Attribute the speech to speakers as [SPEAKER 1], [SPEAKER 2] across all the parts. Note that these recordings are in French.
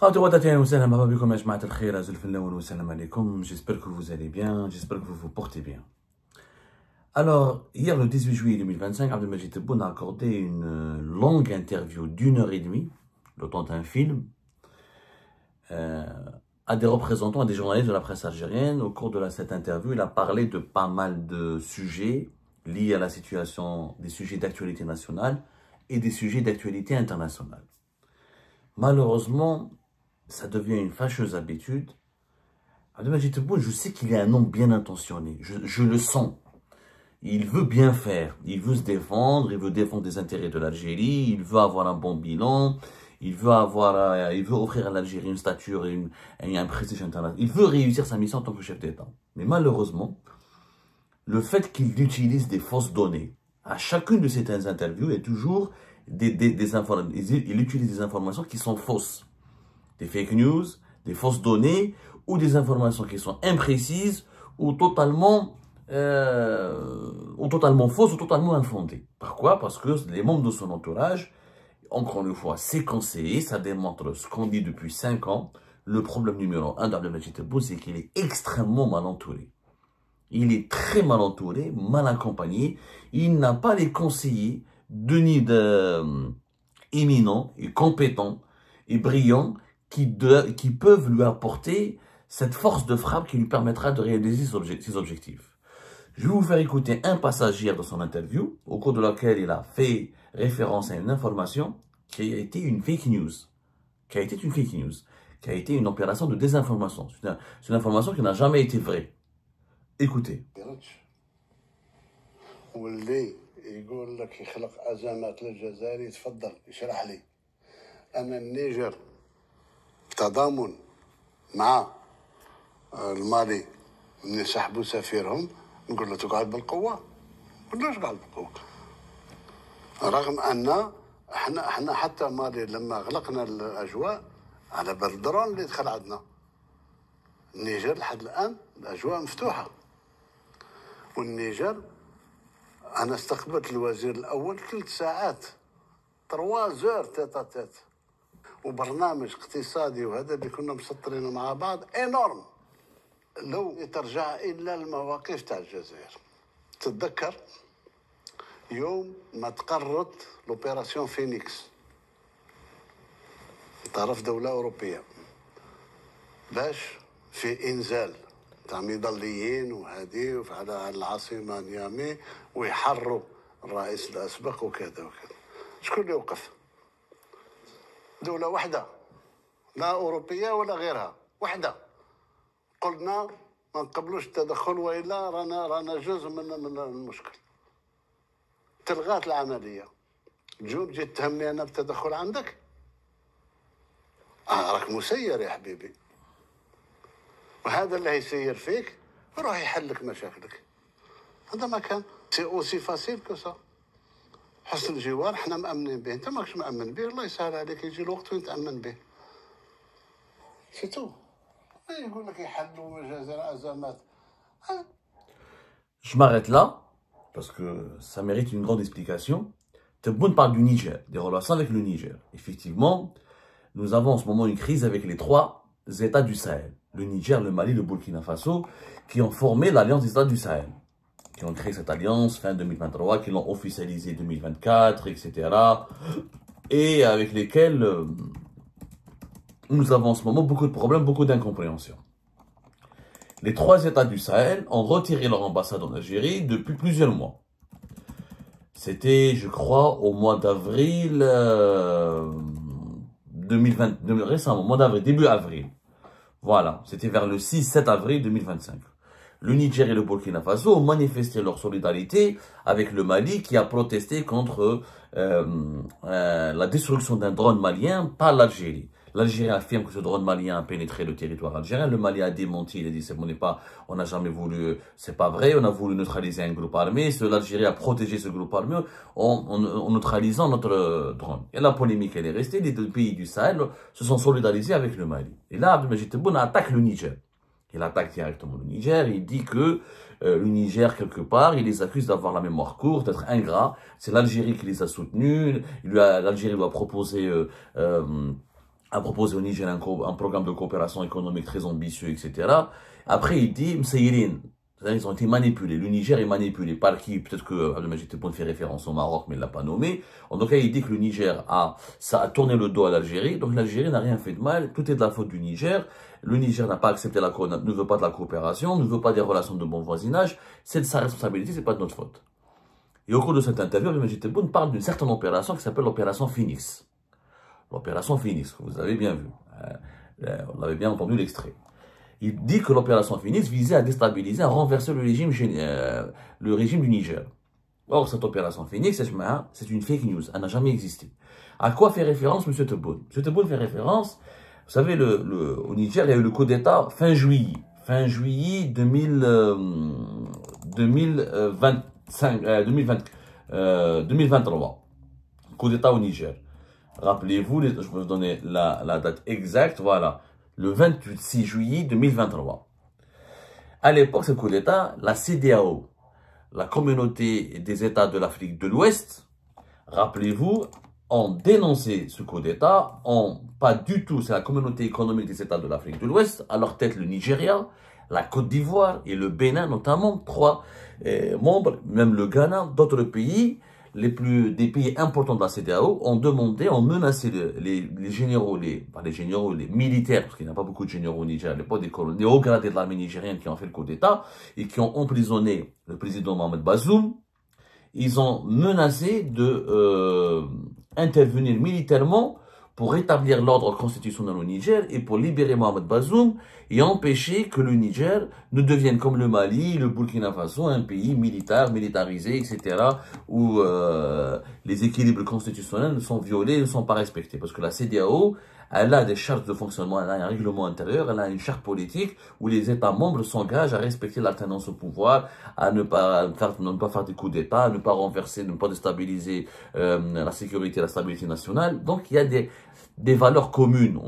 [SPEAKER 1] J'espère que vous allez bien, j'espère que vous vous portez bien. Alors, hier le 18 juillet 2025, Abdelmajid Tebboune a accordé une longue interview d'1 h 30, le temps d'un film, à des représentants, à des journalistes de la presse algérienne. Au cours de cette interview, il a parlé de pas mal de sujets liés à la situation, des sujets d'actualité nationale et des sujets d'actualité internationale. Malheureusement, ça devient une fâcheuse habitude. Abdelmajid Tebboune, je sais qu'il est un homme bien intentionné, je le sens. Il veut bien faire, il veut se défendre, il veut défendre les intérêts de l'Algérie, il veut avoir un bon bilan, il veut offrir à l'Algérie une stature et un prestige international. Il veut réussir sa mission en tant que chef d'État. Mais malheureusement, le fait qu'il utilise des fausses données, à chacune de ces interviews, il y a toujours il utilise des informations qui sont fausses. Des fake news, des fausses données, ou des informations qui sont imprécises, ou totalement fausses, ou totalement infondées. Pourquoi? Parce que les membres de son entourage, encore une fois, c'est conseillé, ça démontre ce qu'on dit depuis 5 ans. Le problème numéro 1 d'Abdelmajid Tebboune, c'est qu'il est extrêmement mal entouré. Il est très mal entouré, mal accompagné. Il n'a pas les conseillers éminents et compétents et brillants qui peuvent lui apporter cette force de frappe qui lui permettra de réaliser ses objectifs. Je vais vous faire écouter un passage hier de son interview, au cours de laquelle il a fait référence à une information qui a été une fake news, qui a été une opération de désinformation. C'est une information qui n'a jamais été vraie. Écoutez.
[SPEAKER 2] واللي يقول لك يخلق أزمات للجزائر يتفضل يشرح لي. أنا النيجر تضامن مع المالي من يسحبوا سفيرهم، نقول له تقعد بالقوة، ما نقولوش قعد بالقوة. رغم أن احنا حتى مالي لما غلقنا الأجواء على بال الدرون اللي دخل عندنا. النيجر لحد الآن الأجواء مفتوحة. والنيجر أنا استقبلت الوزير الأول 3 ساعات 3 زور تيت تيت، وبرنامج اقتصادي وهذا اللي كنا مسطرينه مع بعض انورم. لو ترجع إلا المواقف تاع الجزائر، تتذكر يوم ما تقررت لوبيراسيون فينيكس طرف دولة أوروبية باش في إنزال تاع مظليين وهذه وعلى العاصمة نيامي ويحروا الرئيس الأسبق وكذا وكذا. شكون اللي وقف؟ دولة واحدة، لا أوروبية ولا غيرها، واحدة. قلنا ما نقبلوش التدخل وإلا رانا جزء من المشكل. تلغات العملية. جوب جيت تهمني أنا بالتدخل عندك؟ راك مسير يا حبيبي. وهذا اللي هيسير فيك يروح يحل لك مشاكلك. هذا ما كان سي اوسي فاسيل كو سا. حسن الجوار احنا مأمنين به، انت ماكش مأمن به، الله يسهل عليك يجي الوقت وين تأمن به. سي تو. يقول لك يحلوا الجزائر ازمات.
[SPEAKER 1] Je m'arrête là, parce que ça mérite une grande explication. Tebboune parle du Niger, des relations avec le Niger. Effectivement, nous avons en ce moment une crise avec les 3 États du Sahel. Le Niger, le Mali, le Burkina Faso, qui ont formé l'Alliance des États du Sahel. Qui ont créé cette alliance fin 2023, qui l'ont officialisée 2024, etc. Et avec lesquels nous avons en ce moment beaucoup de problèmes, beaucoup d'incompréhension. Les 3 États du Sahel ont retiré leur ambassade en Algérie depuis plusieurs mois. C'était, je crois, au mois d'avril 2020, récemment, mois d'avril, début avril. Voilà, c'était vers le 6-7 avril 2025. Le Niger et le Burkina Faso ont manifesté leur solidarité avec le Mali qui a protesté contre la destruction d'un drone malien par l'Algérie. L'Algérie affirme que ce drone malien a pénétré le territoire algérien. Le Mali a démenti, il a dit on n'a jamais voulu, c'est pas vrai, on a voulu neutraliser un groupe armé. L'Algérie a protégé ce groupe armé en neutralisant notre drone. Et la polémique, elle est restée. Les 2 pays du Sahel se sont solidarisés avec le Mali. Et là, Abdelmajid Tebboune attaque le Niger. Il attaque directement le Niger. Il dit que le Niger, quelque part, il les accuse d'avoir la mémoire courte, d'être ingrat. C'est l'Algérie qui les a soutenus. L'Algérie doit proposer a proposé au Niger un programme de coopération économique très ambitieux, etc. Après, il dit, Msaïrin, ils ont été manipulés. Le Niger est manipulé. Par qui? Peut-être que Abdelmajid Tebboune fait référence au Maroc, mais il ne l'a pas nommé. En tout cas, il dit que le Niger ça a tourné le dos à l'Algérie. Donc l'Algérie n'a rien fait de mal. Tout est de la faute du Niger. Le Niger n'a pas accepté ne veut pas de la coopération, ne veut pas des relations de bon voisinage. C'est de sa responsabilité, c'est pas de notre faute. Et au cours de cette interview, Abdelmajid Tebboune parle d'une certaine opération qui s'appelle l'opération Phoenix. L'opération Phoenix, que vous avez bien vu. On avait bien entendu l'extrait. Il dit que l'opération Phoenix visait à déstabiliser, à renverser le régime du Niger. Or, cette opération Phoenix, c'est une fake news. Elle n'a jamais existé. À quoi fait référence M. Tebboune? M. Tebboune fait référence, vous savez, au Niger, il y a eu le coup d'État fin juillet. Fin juillet 2023. Coup d'État au Niger. Rappelez-vous, je vais vous donner la date exacte, voilà. Le 26 juillet 2023. À l'époque, ce coup d'État, la CEDEAO, la communauté des États de l'Afrique de l'Ouest, rappelez-vous, ont dénoncé ce coup d'État, pas du tout, c'est la communauté économique des États de l'Afrique de l'Ouest, à leur tête le Nigeria, la Côte d'Ivoire et le Bénin notamment, 3 membres, même le Ghana, d'autres pays, des pays importants de la CEDEAO ont menacé les généraux, les militaires, parce qu'il n'y a pas beaucoup de généraux au Niger, à l'époque des hauts gradés de l'armée nigérienne qui ont fait le coup d'État et qui ont emprisonné le président Mohamed Bazoum. Ils ont menacé de intervenir militairement pour rétablir l'ordre constitutionnel au Niger et pour libérer Mohamed Bazoum et empêcher que le Niger ne devienne comme le Mali, le Burkina Faso, un pays militarisé, etc., où les équilibres constitutionnels sont violés, ne sont pas respectés. Parce que la CEDEAO, elle a des chartes de fonctionnement, elle a un règlement intérieur, elle a une charte politique où les États membres s'engagent à respecter l'alternance au pouvoir, à ne pas faire des coups d'État, à ne pas renverser, ne pas déstabiliser la sécurité et la stabilité nationale. Donc il y a des valeurs communes.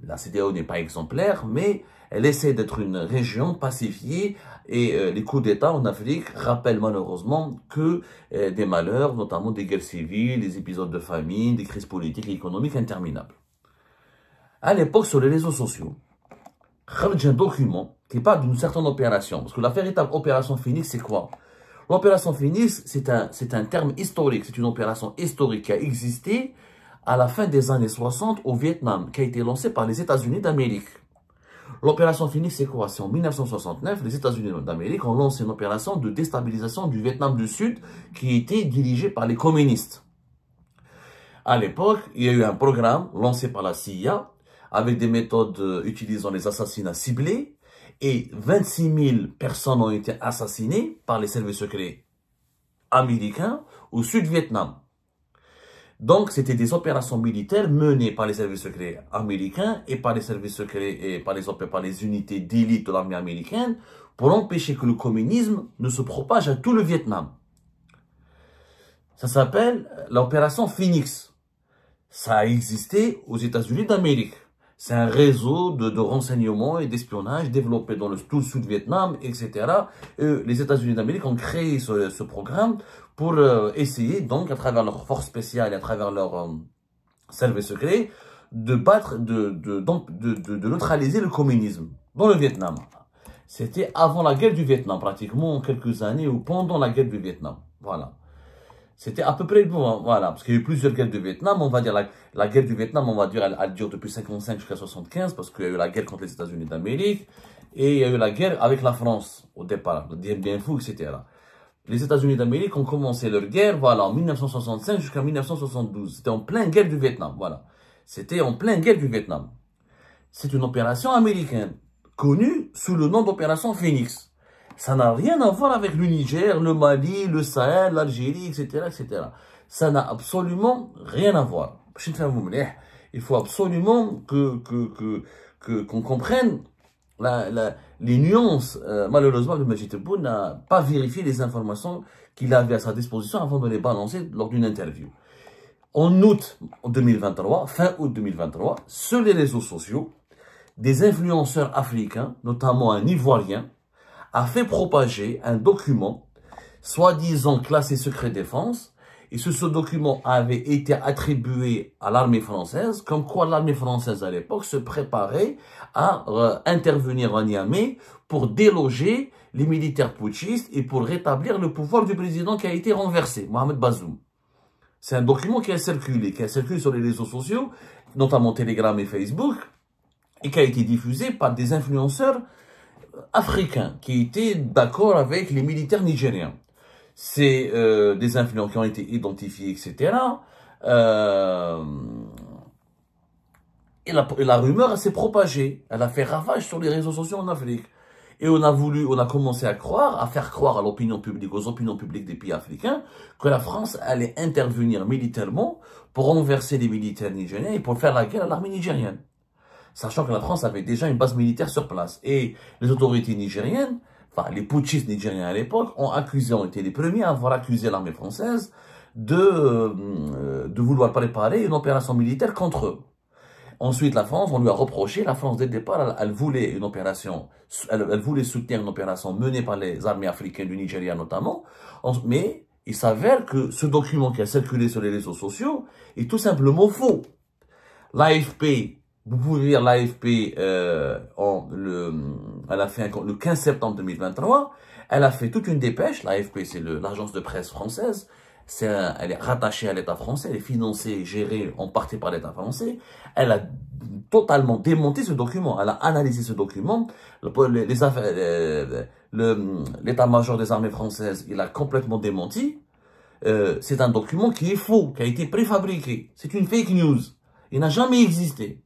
[SPEAKER 1] La CEDEAO n'est pas exemplaire, mais elle essaie d'être une région pacifiée et les coups d'État en Afrique rappellent malheureusement que des malheurs, notamment des guerres civiles, des épisodes de famine, des crises politiques et économiques interminables. À l'époque, sur les réseaux sociaux, il y a un document qui parle d'une certaine opération. Parce que la véritable opération Phoenix, c'est quoi? L'opération Phoenix, c'est un terme historique. C'est une opération historique qui a existé à la fin des années 60 au Vietnam, qui a été lancée par les États-Unis d'Amérique. L'opération Phoenix, c'est quoi? C'est en 1969, les États-Unis d'Amérique ont lancé une opération de déstabilisation du Vietnam du Sud qui était dirigée par les communistes. À l'époque, il y a eu un programme lancé par la CIA avec des méthodes utilisant les assassinats ciblés et 26 000 personnes ont été assassinées par les services secrets américains au Sud-Vietnam. Donc, c'était des opérations militaires menées par les services secrets américains et par les services secrets et par les unités d'élite de l'armée américaine pour empêcher que le communisme ne se propage à tout le Vietnam. Ça s'appelle l'opération Phoenix. Ça a existé aux États-Unis d'Amérique. C'est un réseau de renseignement et d'espionnage développé dans tout le Sud-Vietnam, etc. Et les États-Unis d'Amérique ont créé ce programme pour essayer, donc, à travers leurs forces spéciales et à travers leurs services secrets, de neutraliser le communisme dans le Vietnam. C'était avant la guerre du Vietnam, pratiquement quelques années ou pendant la guerre du Vietnam. Voilà. C'était à peu près bon, voilà, parce qu'il y a eu plusieurs guerres du Vietnam. On va dire la guerre du Vietnam, on va dire, elle dure depuis 55 jusqu'à 75, parce qu'il y a eu la guerre contre les États-Unis d'Amérique, et il y a eu la guerre avec la France, au départ, le Dien Bien Phu, etc. Les États-Unis d'Amérique ont commencé leur guerre, voilà, en 1965 jusqu'à 1972. C'était en pleine guerre du Vietnam, voilà. C'était en pleine guerre du Vietnam. C'est une opération américaine, connue sous le nom d'opération Phoenix. Ça n'a rien à voir avec le Niger, le Mali, le Sahel, l'Algérie, etc., etc. Ça n'a absolument rien à voir. Il faut absolument qu'on comprenne les nuances. Malheureusement, Abdelmajid Tebboune n'a pas vérifié les informations qu'il avait à sa disposition avant de les balancer lors d'une interview. En août 2023, fin août 2023, sur les réseaux sociaux, des influenceurs africains, notamment un Ivoirien, a fait propager un document, soi-disant classé secret défense, Et ce document avait été attribué à l'armée française, comme quoi l'armée française à l'époque se préparait à intervenir à Niamey pour déloger les militaires putschistes et pour rétablir le pouvoir du président qui a été renversé, Mohamed Bazoum. C'est un document qui a circulé sur les réseaux sociaux, notamment Telegram et Facebook, et qui a été diffusé par des influenceurs africains qui étaient d'accord avec les militaires nigériens. C'est des influences qui ont été identifiés, etc. Et la rumeur s'est propagée. Elle a fait ravage sur les réseaux sociaux en Afrique. Et on a commencé à faire croire à l'opinion publique, aux opinions publiques des pays africains, que la France allait intervenir militairement pour renverser les militaires nigériens et pour faire la guerre à l'armée nigérienne. Sachant que la France avait déjà une base militaire sur place. Et les autorités nigériennes, enfin les putschistes nigériens à l'époque, ont été les premiers à avoir accusé l'armée française de vouloir préparer une opération militaire contre eux. Ensuite, la France, on lui a reproché, la France dès le départ, elle voulait une opération, elle voulait soutenir une opération menée par les armées africaines du Nigeria notamment, mais il s'avère que ce document qui a circulé sur les réseaux sociaux est tout simplement faux. L'AFP, vous pouvez lire l'AFP, elle a fait le 15 septembre 2023, elle a fait toute une dépêche, l'AFP c'est l'agence de presse française, elle est rattachée à l'État français, elle est financée et gérée en partie par l'État français. Elle a totalement démonté ce document, elle a analysé ce document. L'état-major des armées françaises, il a complètement démenti. C'est un document qui est faux, qui a été préfabriqué. C'est une fake news. Il n'a jamais existé.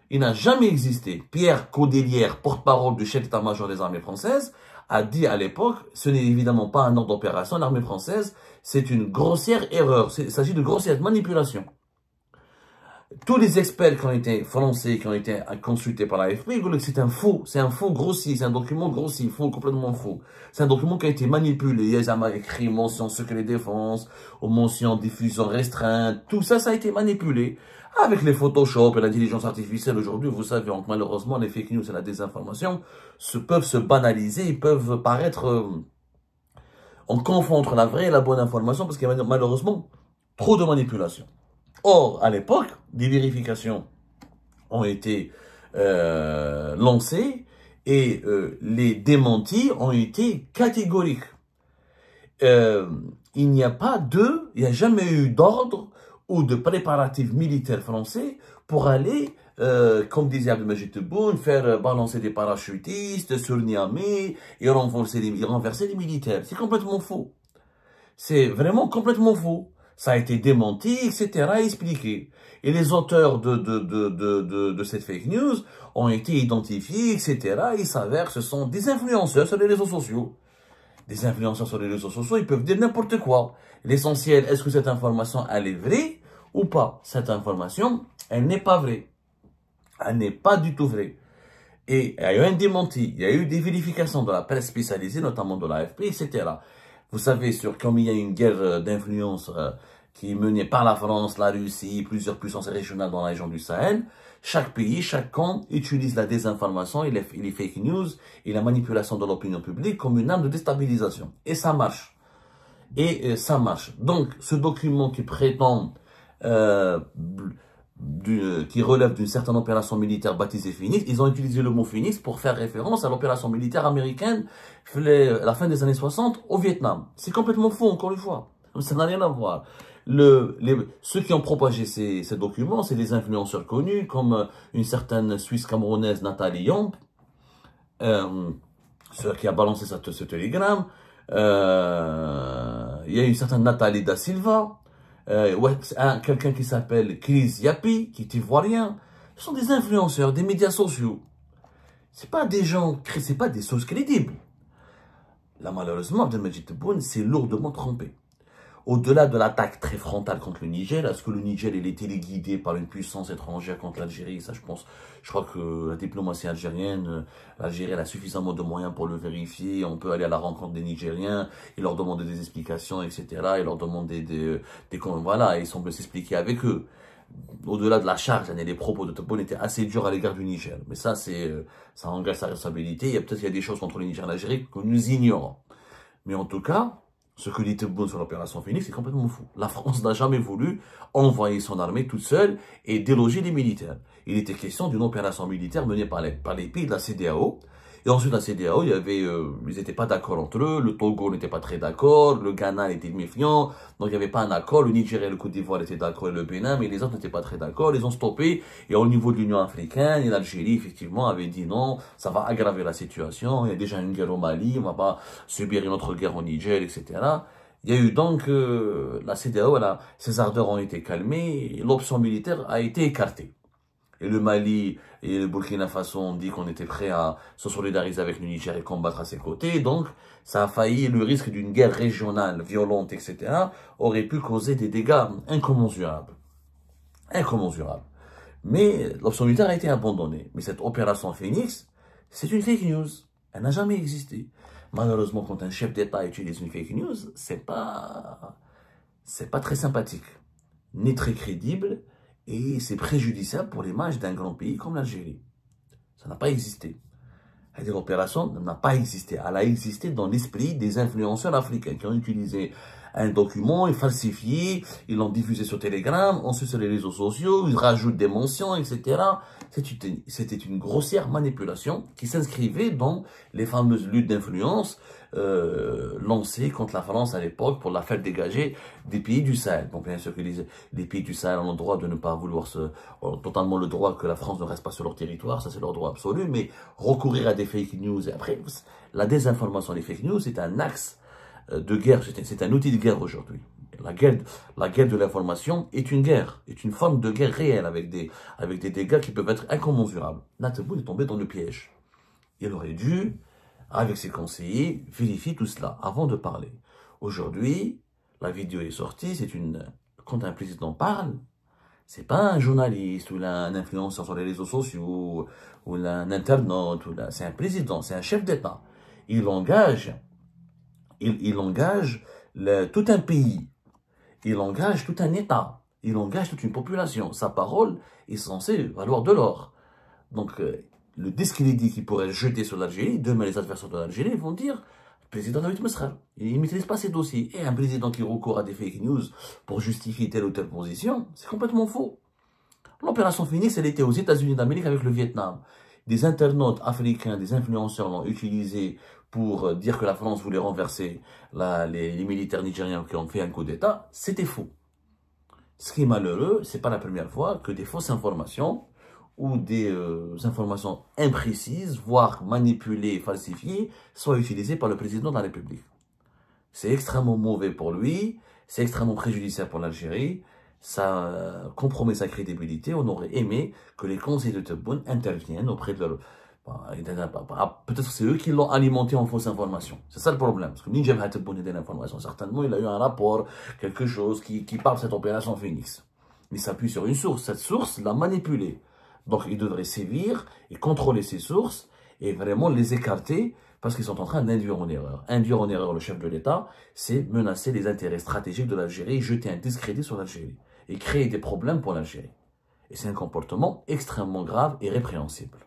[SPEAKER 1] Il n'a jamais existé. Pierre Codelière, porte-parole du chef d'état-major des armées françaises, a dit à l'époque, ce n'est évidemment pas un ordre d'opération, l'armée française, c'est une grossière erreur, il s'agit de grossière manipulation. Tous les experts qui ont été français, qui ont été consultés par l'AFP, ils disent que c'est un faux grossier, c'est un document grossier, faux, complètement faux. C'est un document qui a été manipulé, il y a écrit mention secret défense, ou mention diffusion restreinte, tout ça, ça a été manipulé. Avec les Photoshop et l'intelligence artificielle aujourd'hui, vous savez, malheureusement, les fake news et la désinformation peuvent se banaliser, ils peuvent paraître, on confond entre la vraie et la bonne information parce qu'il y a malheureusement trop de manipulation. Or, à l'époque, des vérifications ont été lancées et les démentis ont été catégoriques. Il n'y a jamais eu d'ordre ou de préparatifs militaires français pour aller, comme disait Abdelmajid Tebboune, faire balancer des parachutistes sur Niamey et renverser les militaires. C'est complètement faux. C'est vraiment complètement faux. Ça a été démenti, etc., expliqué. Et les auteurs de cette fake news ont été identifiés, etc. Il s'avère que ce sont des influenceurs sur les réseaux sociaux. Des influenceurs sur les réseaux sociaux, ils peuvent dire n'importe quoi. L'essentiel, est-ce que cette information, elle est vraie ou pas? Cette information, elle n'est pas vraie. Elle n'est pas du tout vraie. Et il y a eu un démenti, il y a eu des vérifications de la presse spécialisée, notamment de l'AFP, etc. Vous savez, comme il y a une guerre d'influence qui est menée par la France, la Russie, plusieurs puissances régionales dans la région du Sahel, chaque pays, chaque camp utilise la désinformation et les fake news et la manipulation de l'opinion publique comme une arme de déstabilisation. Et ça marche. Ça marche. Donc, ce document qui prétend, qui relève d'une certaine opération militaire baptisée Phoenix, ils ont utilisé le mot Phoenix pour faire référence à l'opération militaire américaine à la fin des années 60 au Vietnam. C'est complètement faux, encore une fois. Ça n'a rien à voir. Ceux qui ont propagé ces documents, c'est des influenceurs connus, comme une certaine Suisse camerounaise, Nathalie Yomp, qui a balancé ce télégramme. Il y a une certaine Nathalie Da Silva, quelqu'un qui s'appelle Chris Yapi, qui est ivoirien. Ce sont des influenceurs, des médias sociaux. C'est pas des gens, c'est pas des sources crédibles. Là, malheureusement, Abdelmajid Tebboune s'est lourdement trompé. Au-delà de l'attaque très frontale contre le Niger, est-ce que le Niger il est téléguidé par une puissance étrangère contre l'Algérie? Ça, je crois que la diplomatie algérienne, l'Algérie a suffisamment de moyens pour le vérifier. On peut aller à la rencontre des Nigériens, et leur demander des explications, etc. Et leur demander voilà, ils semblent s'expliquer avec eux. Au-delà de la charge, les propos de Tebboune étaient assez durs à l'égard du Niger. Mais ça, ça engage sa responsabilité. Peut-être qu'il y a des choses contre le Niger et l'Algérie que nous ignorons. Mais en tout cas, Ce que dit Tebboune sur l'opération Phoenix, c'est complètement fou. La France n'a jamais voulu envoyer son armée toute seule et déloger les militaires. Il était question d'une opération militaire menée par les pays de la CEDEAO. Et ensuite, la CEDEAO, ils n'étaient pas d'accord entre eux. Le Togo n'était pas très d'accord. Le Ghana était méfiant. Donc, il n'y avait pas un accord. Le Nigeria et le Côte d'Ivoire étaient d'accord et le Bénin, mais les autres n'étaient pas très d'accord. Ils ont stoppé. Et au niveau de l'Union africaine, et l'Algérie, effectivement, avait dit non, ça va aggraver la situation. Il y a déjà une guerre au Mali. On ne va pas subir une autre guerre au Niger, etc. Il y a eu donc, la CEDEAO, ses ardeurs ont été calmées. Et l'option militaire a été écartée. Et le Mali et le Burkina Faso ont dit qu'on était prêt à se solidariser avec le Niger et combattre à ses côtés. Donc, ça a failli, le risque d'une guerre régionale, violente, etc., aurait pu causer des dégâts incommensurables. Incommensurables. Mais l'option militaire a été abandonnée. Mais cette opération Phoenix, c'est une fake news. Elle n'a jamais existé. Malheureusement, quand un chef d'État utilise une fake news, c'est pas très sympathique, ni très crédible. Et c'est préjudiciable pour l'image d'un grand pays comme l'Algérie. Ça n'a pas existé. L'opération n'a pas existé. Elle a existé dans l'esprit des influenceurs africains qui ont utilisé un document, ils falsifié, ils l'ont diffusé sur Telegram, ensuite sur les réseaux sociaux, ils rajoutent des mentions, etc. C'était une grossière manipulation qui s'inscrivait dans les fameuses luttes d'influence lancées contre la France à l'époque pour la faire dégager des pays du Sahel. Donc bien sûr que les pays du Sahel ont le droit de ne pas vouloir totalement le droit que la France ne reste pas sur leur territoire, ça c'est leur droit absolu, mais recourir à des fake news, et après, la désinformation, les fake news, c'est un axe de guerre, c'est un outil de guerre aujourd'hui. La guerre de l'information est une guerre, est une forme de guerre réelle avec des dégâts qui peuvent être incommensurables. Là, Tebboune est tombé dans le piège. Il aurait dû, avec ses conseillers, vérifier tout cela avant de parler. Aujourd'hui, la vidéo est sortie, quand un président parle, c'est pas un journaliste ou un influenceur sur les réseaux sociaux ou un internaute, c'est un président, c'est un chef d'État. Il engage tout un pays. Il engage tout un État, il engage toute une population. Sa parole est censée valoir de l'or. Donc, le discrédit qui pourrait jeter sur l'Algérie, demain les adversaires de l'Algérie vont dire, le président David Messraf, il ne maîtrise pas ses dossiers. Et un président qui recourt à des fake news pour justifier telle ou telle position, c'est complètement faux. L'opération Phoenix, elle était aux États-Unis d'Amérique avec le Vietnam. Des internautes africains, des influenceurs l'ont utilisé pour dire que la France voulait renverser les militaires nigériens qui ont fait un coup d'État. C'était faux. Ce qui est malheureux, c'est pas la première fois que des fausses informations ou des informations imprécises, voire manipulées, falsifiées, soient utilisées par le président de la République. C'est extrêmement mauvais pour lui, c'est extrêmement préjudiciable pour l'Algérie, ça compromet sa crédibilité. On aurait aimé que les conseillers de Tebboune interviennent auprès de leur... Peut-être que c'est eux qui l'ont alimenté en fausses informations. C'est ça le problème. Parce que ni Jabhat Tebboune de l'information. Certainement, il a eu un rapport, quelque chose qui parle de cette opération Phoenix. Mais il s'appuie sur une source. Cette source l'a manipulé. Donc, il devrait sévir et contrôler ces sources et vraiment les écarter parce qu'ils sont en train d'induire en erreur. Induire en erreur le chef de l'État, c'est menacer les intérêts stratégiques de l'Algérie, jeter un discrédit sur l'Algérie et créer des problèmes pour l'Algérie. Et c'est un comportement extrêmement grave et répréhensible.